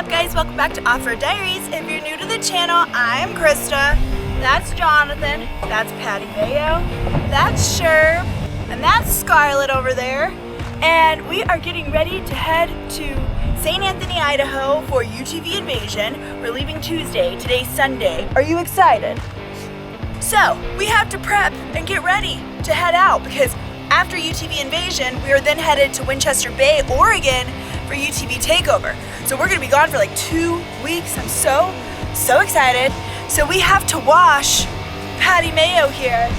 Guys, welcome back to Offroad Diaries. If you're new to the channel, I'm Krista. That's Jonathan. That's Patty Mayo. That's Sherb. And that's Scarlett over there. And we are getting ready to head to St. Anthony, Idaho for UTV Invasion. We're leaving Tuesday. Today's Sunday. Are you excited? So, we have to prep and get ready to head out because after UTV Invasion, we are then headed to Winchester Bay, Oregon for UTV Takeover. So we're gonna be gone for like 2 weeks. I'm so excited. So we have to wash Patty Mayo here.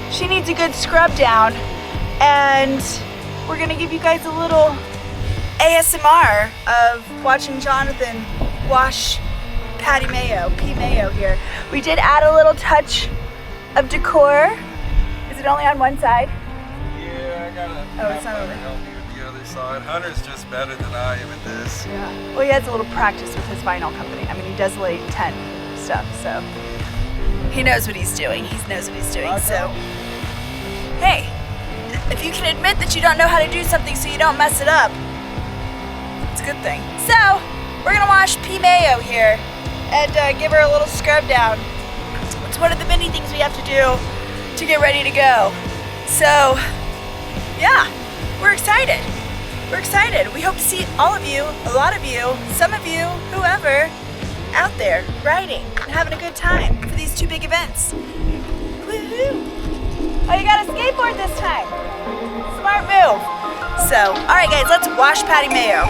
She needs a good scrub down. And we're gonna give you guys a little ASMR of watching Jonathan wash Patty Mayo, P Mayo here. We did add a little touch of decor. Is it only on one side? Yeah, I gotta it's not over. help me with the other side. Hunter's just better than I am at this. Yeah. Well, he has a little practice with his vinyl company. I mean, he does late 10 stuff, so he knows what he's doing. He knows what he's doing. So, hey, if you can admit that you don't know how to do something so you don't mess it up, it's a good thing. So, we're gonna wash P Mayo here and give her a little scrub down. It's one of the many things we have to do to get ready to go. So, yeah, we're excited. We're excited. We hope to see all of you, a lot of you, some of you, whoever, out there riding and having a good time for these two big events. Woohoo! Oh, you got a skateboard this time. Smart move. So, all right, guys, let's wash Patty Mayo.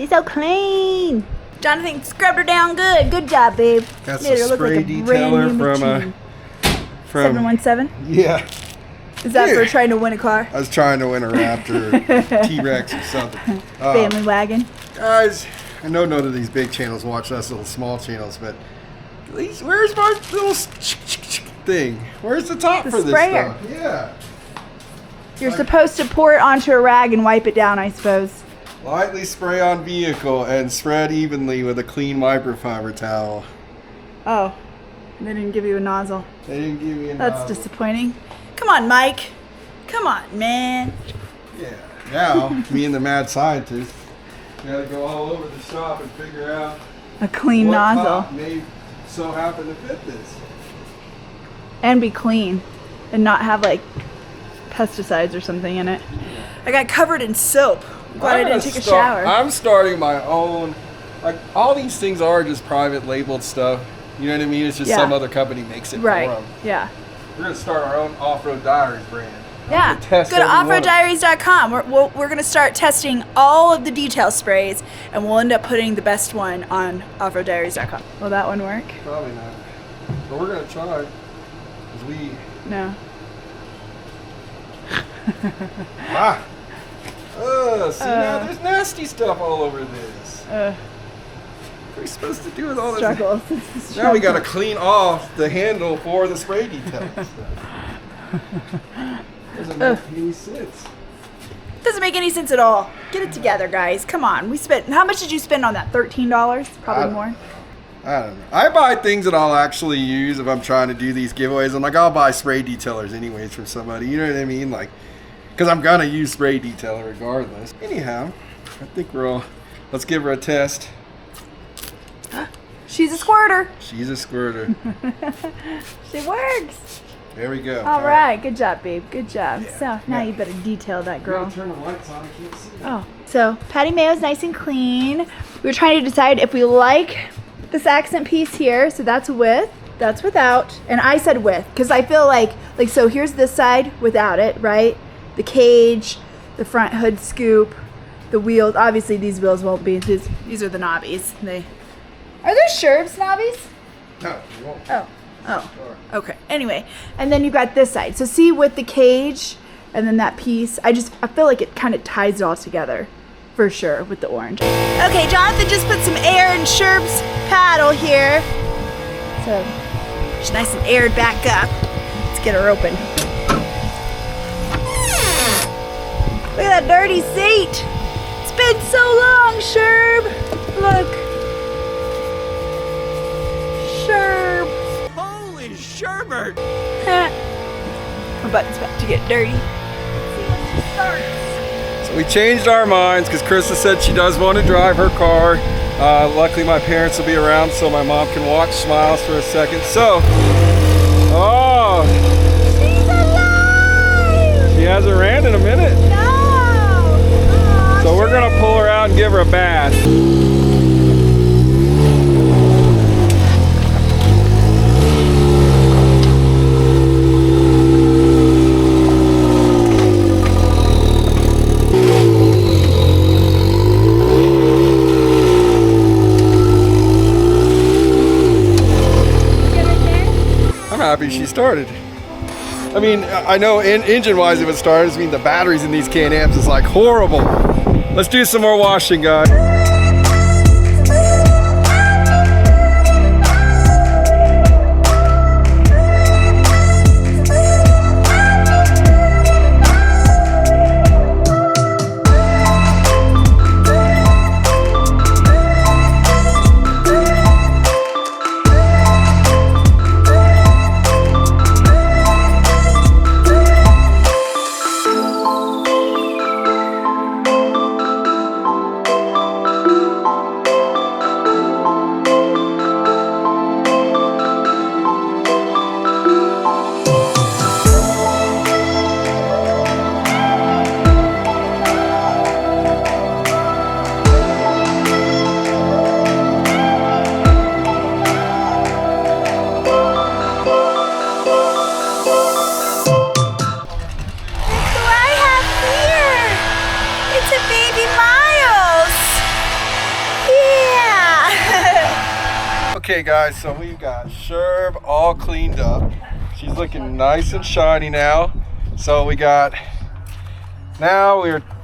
So clean. Jonathan scrubbed her down good. Good job, babe. Got some spray detailer from 717? Yeah. Is that for trying to win a car? I was trying to win a Raptor, T-Rex or something. Family wagon. Guys, I know none of these big channels watch us little small channels, but at least where's my little thing? Where's the top for sprayer. This stuff? Yeah. You're supposed to pour it onto a rag and wipe it down, I suppose. Lightly spray on vehicle and spread evenly with a clean microfiber towel. Oh, they didn't give you a nozzle. They didn't give me a nozzle. That's disappointing. Come on, Mike. Come on, man. Yeah. Now, me and the mad scientist gotta go all over the shop and figure out a clean nozzle. Top may so happen to fit this. And be clean and not have like pesticides or something in it. I got covered in soap. Glad I didn't take a shower. I'm starting my own, like all these things are just private labeled stuff. You know what I mean? It's just some other company makes it for them. Yeah. We're gonna start our own Offroad Diaries brand. Yeah. Go to offroaddiaries.com. We're gonna start testing all of the detail sprays, and we'll end up putting the best one on offroaddiaries.com. Will that one work? Probably not. But we're gonna try. Cause we. No. See now there's nasty stuff all over this. What are we supposed to do with all this? Now we gotta clean off the handle for the spray detail. Doesn't make any sense. Doesn't make any sense at all. Get it together, guys. Come on. We spent, how much did you spend on that? $13? Probably more. I don't know. I buy things that I'll actually use if I'm trying to do these giveaways. I'm like, I'll buy spray detailers anyways from somebody. You know what I mean? Like, because I'm going to use spray detailer regardless. Anyhow, I think we're all, let's give her a test. She's a squirter. She's a squirter. She works. There we go. All right. Good job, babe. Good job. Yeah. So now you better detail that girl. Turn the lights on. I can't see. Oh. So Patty Mayo's nice and clean. We're trying to decide if we like this accent piece here. So that's with, that's without. And I said with, because I feel like so here's this side without it, right? The cage, the front hood scoop, the wheels. Obviously these wheels won't be. These are the knobbies. Are there Sherb's knobbies? No, you won't. Oh, okay. Anyway, and then you got this side. So see with the cage and then that piece, I feel like it kind of ties it all together for sure with the orange. Okay, Jonathan just put some air in Sherb's paddle here. So she's nice and aired back up. Let's get her open. Look at that dirty seat. It's been so long, Sherb. Look. Sherb. Holy sherbert! My button's about to get dirty. Let's see when she starts. So we changed our minds because Krista said she does want to drive her car. Luckily my parents will be around so my mom can watch Smiles for a second. So, oh! She's alive! She hasn't ran in a minute. No! Aw, So we're gonna pull her out and give her a bath. I'm happy she started. I mean, I know engine-wise if it starts, I mean the batteries in these Can-Ams is like horrible. Let's do some more washing, guys. Okay guys, so we've got Sherb all cleaned up. She's looking nice and shiny now. So we're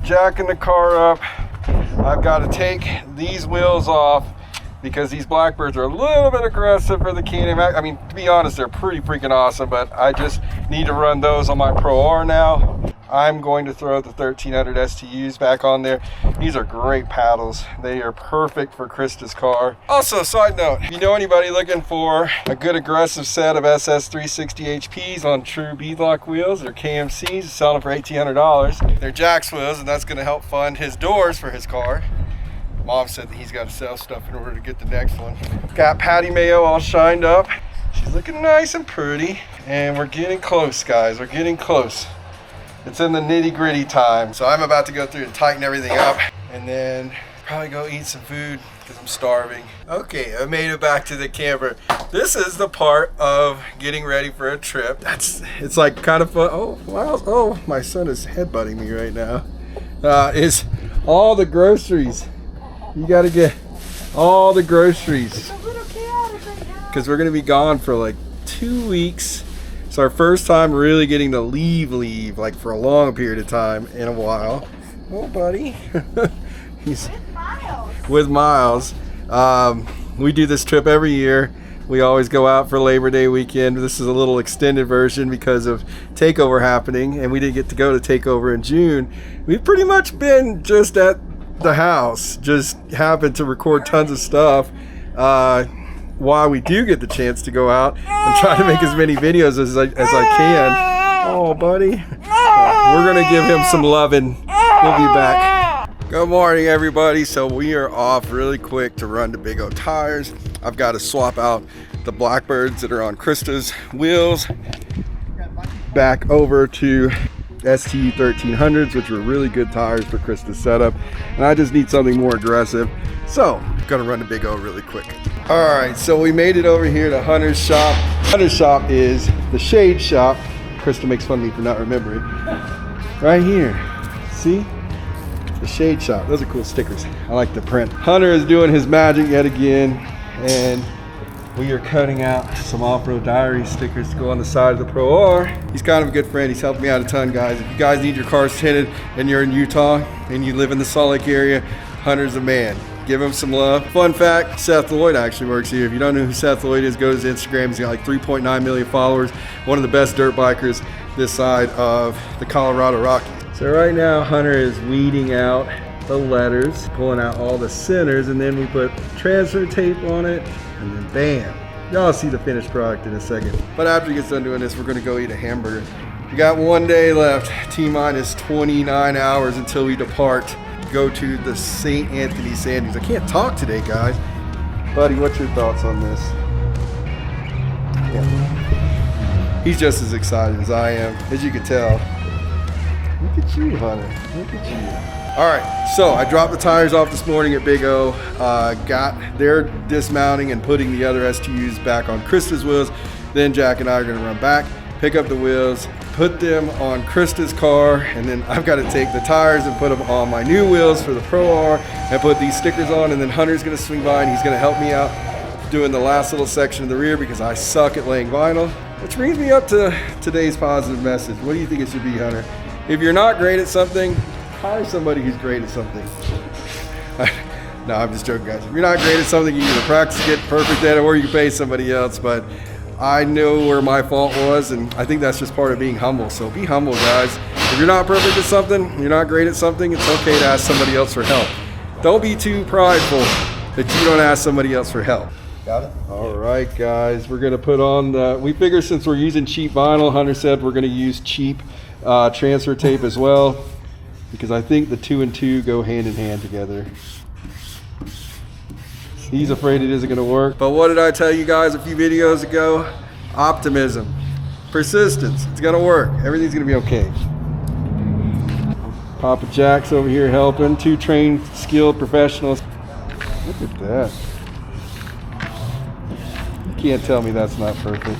jacking the car up. I've got to take these wheels off because these Blackbirds are a little bit aggressive for the Can-Am. I mean, to be honest, they're pretty freaking awesome, but I just need to run those on my Pro R now. I'm going to throw the 1300 STUs back on there. These are great paddles. They are perfect for Krista's car. Also, side note, if you know anybody looking for a good aggressive set of SS 360 HPs on true beadlock wheels, they're KMCs, selling them for $1,800. They're Jack's wheels, and that's gonna help fund his doors for his car. Mom said that he's got to sell stuff in order to get the next one. Got Patty Mayo all shined up. She's looking nice and pretty, and we're getting close, guys. We're getting close. It's in the nitty-gritty time. So I'm about to go through and tighten everything up and then probably go eat some food because I'm starving. Okay, I made it back to the camper. This is the part of getting ready for a trip. It's like kind of fun. Oh, wow. Oh, my son is headbutting me right now. Is all the groceries. You got to get all the groceries. It's a little chaotic right now. Because we're going to be gone for like 2 weeks. It's our first time really getting to leave like for a long period of time in a while. Oh, buddy. He's with Miles. We do this trip every year. We always go out for Labor Day weekend. This is a little extended version because of Takeover happening, and we didn't get to go to Takeover in June. We've pretty much been just at the house, just happened to record tons of stuff while we do get the chance to go out and try to make as many videos as I can. Oh, buddy. We're going to give him some loving. We'll be back. Good morning, everybody. So we are off really quick to run to Big O Tires. I've got to swap out the Blackbirds that are on Krista's wheels back over to STU 1300s, which were really good tires for Krista's setup. And I just need something more aggressive. So I'm gonna run to Big O really quick. All right, so we made it over here to Hunter's shop. Hunter's shop is the shade shop. Krista makes fun of me for not remembering. Right here, see? The shade shop. Those are cool stickers. I like the print. Hunter is doing his magic yet again, and we are cutting out some Off-Road Diary stickers to go on the side of the Pro R. He's kind of a good friend. He's helped me out a ton, guys. If you guys need your cars tinted and you're in Utah and you live in the Salt Lake area, Hunter's the man. Give him some love. Fun fact, Seth Lloyd actually works here. If you don't know who Seth Lloyd is, go to his Instagram. He's got like 3.9 million followers. One of the best dirt bikers this side of the Colorado Rockies. So right now, Hunter is weeding out the letters, pulling out all the centers, and then we put transfer tape on it, and then bam. Y'all see the finished product in a second. But after he gets done doing this, we're gonna go eat a hamburger. We got 1 day left, T-minus 29 hours until we depart. Go to the St. Anthony Sand Dunes. I can't talk today, guys. Buddy, what's your thoughts on this? Yeah. He's just as excited as I am, as you can tell. Look at you, Hunter. Look at you. All right, so I dropped the tires off this morning at Big O. Got their dismounting and putting the other STUs back on Krista's wheels. Then Jack and I are gonna run back, pick up the wheels, put them on Krista's car, and then I've got to take the tires and put them on my new wheels for the Pro R and put these stickers on, and then Hunter's gonna swing by and he's gonna help me out doing the last little section of the rear because I suck at laying vinyl. Which brings me up to today's positive message. What do you think it should be, Hunter? If you're not great at something, hire somebody who's great at something. No, I'm just joking, guys. If you're not great at something, you either practice to get perfect at it or you pay somebody else, but I know where my fault was, and I think that's just part of being humble. So be humble, guys. If you're not perfect at something, you're not great at something, it's okay to ask somebody else for help. Don't be too prideful that you don't ask somebody else for help. Got it? All right, guys. We're going to put on the... We figure since we're using cheap vinyl, Hunter said we're going to use cheap transfer tape as well, because I think the 2 and 2 go hand in hand together. He's afraid it isn't gonna work. But what did I tell you guys a few videos ago? Optimism, persistence, it's gonna work. Everything's gonna be okay. Papa Jack's over here helping, 2 trained, skilled professionals. Look at that. You can't tell me that's not perfect.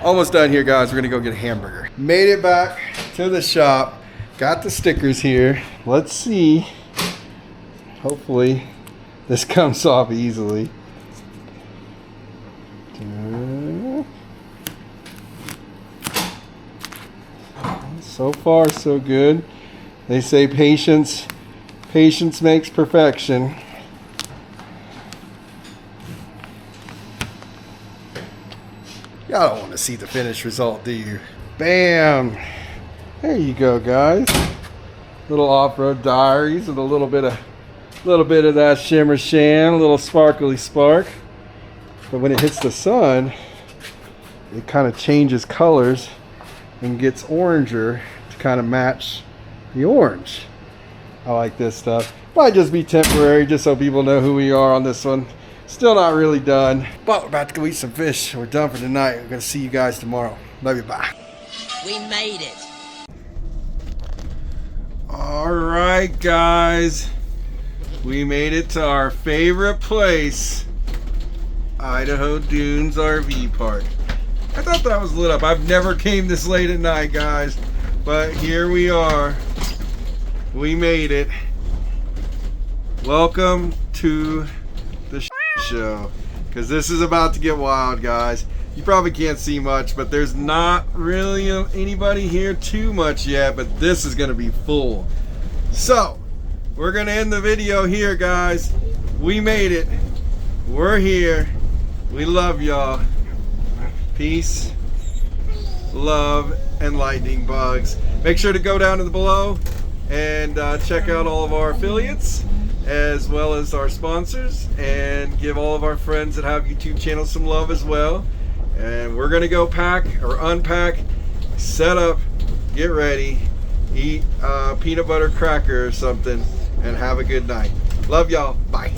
Almost done here, guys. We're gonna go get a hamburger. Made it back to the shop. Got the stickers here. Let's see. Hopefully this comes off easily. So far, so good. They say patience makes perfection. Y'all don't want to see the finished result, do you? Bam! There you go, guys. Little Off-Road Diaries with a little bit of that shimmer sham, a little sparkly spark. But when it hits the sun, it kind of changes colors and gets oranger to kind of match the orange. I like this stuff. Might just be temporary, just so people know who we are on this one. Still not really done, but we're about to go eat some fish. We're done for tonight. We're gonna see you guys tomorrow. Love you, bye. We made it. All right, guys. We made it to our favorite place, Idaho Dunes RV Park. I thought that was lit up. I've never came this late at night, guys, but here we are. We made it. Welcome to the show, because this is about to get wild, guys. You probably can't see much, but there's not really anybody here too much yet, but this is gonna be full. So we're gonna end the video here, guys. We made it. We're here. We love y'all. Peace, love, and lightning bugs. Make sure to go down to the below and check out all of our affiliates as well as our sponsors, and give all of our friends that have YouTube channels some love as well. And we're gonna go pack or unpack, set up, get ready, eat peanut butter cracker or something, and have a good night. Love y'all. Bye.